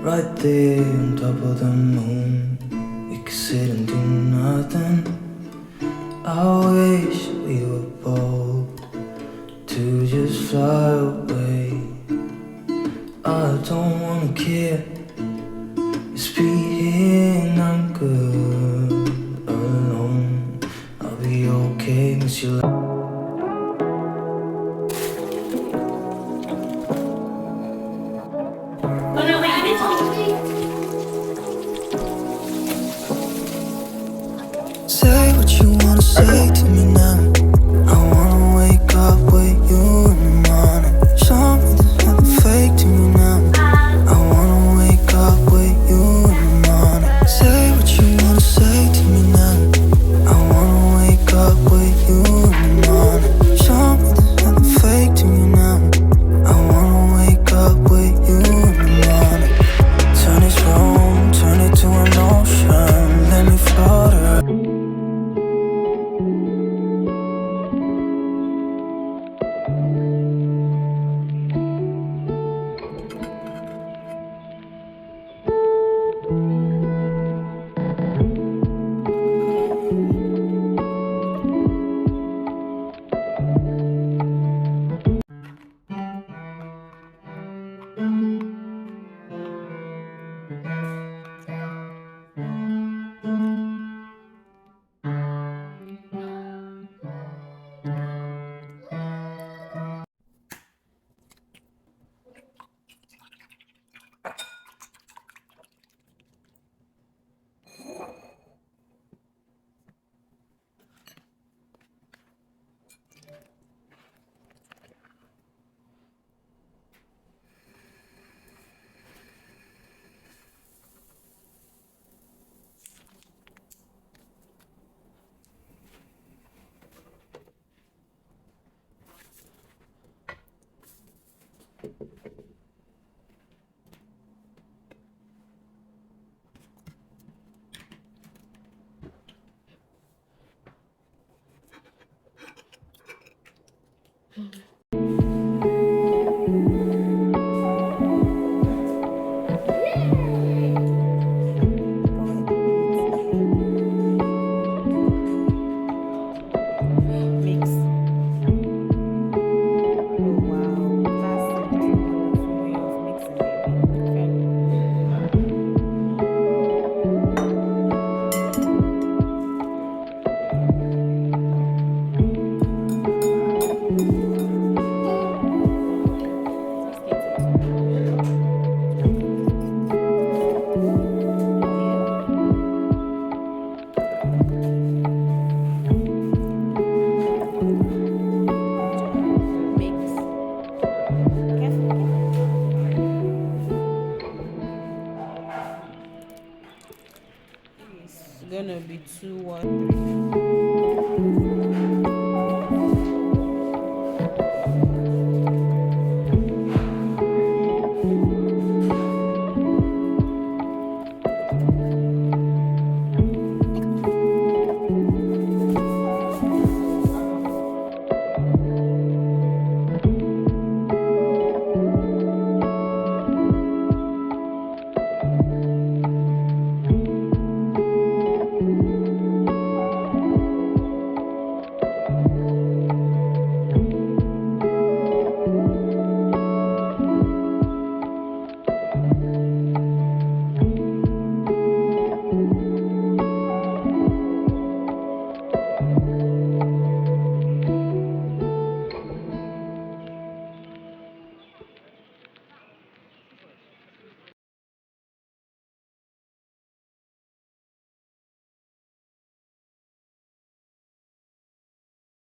Right there on top of the moon, we could sit and do nothing. I wish we were bold to just fly away. I don't wanna care, just be here and I'm good alone. I'll be okay, miss you. Say what you wanna say to me now. I wanna wake up with you in the morning. Show me there's nothing fake to me now. I wanna wake up with you in the morning. Say what you wanna say to me now. I wanna wake up with you in the morning. Show me there's nothing fake to me now. I wanna wake up with you in the morning. Turn this room, turn it to an ocean. Let me float around. Gonna be 2 1 3.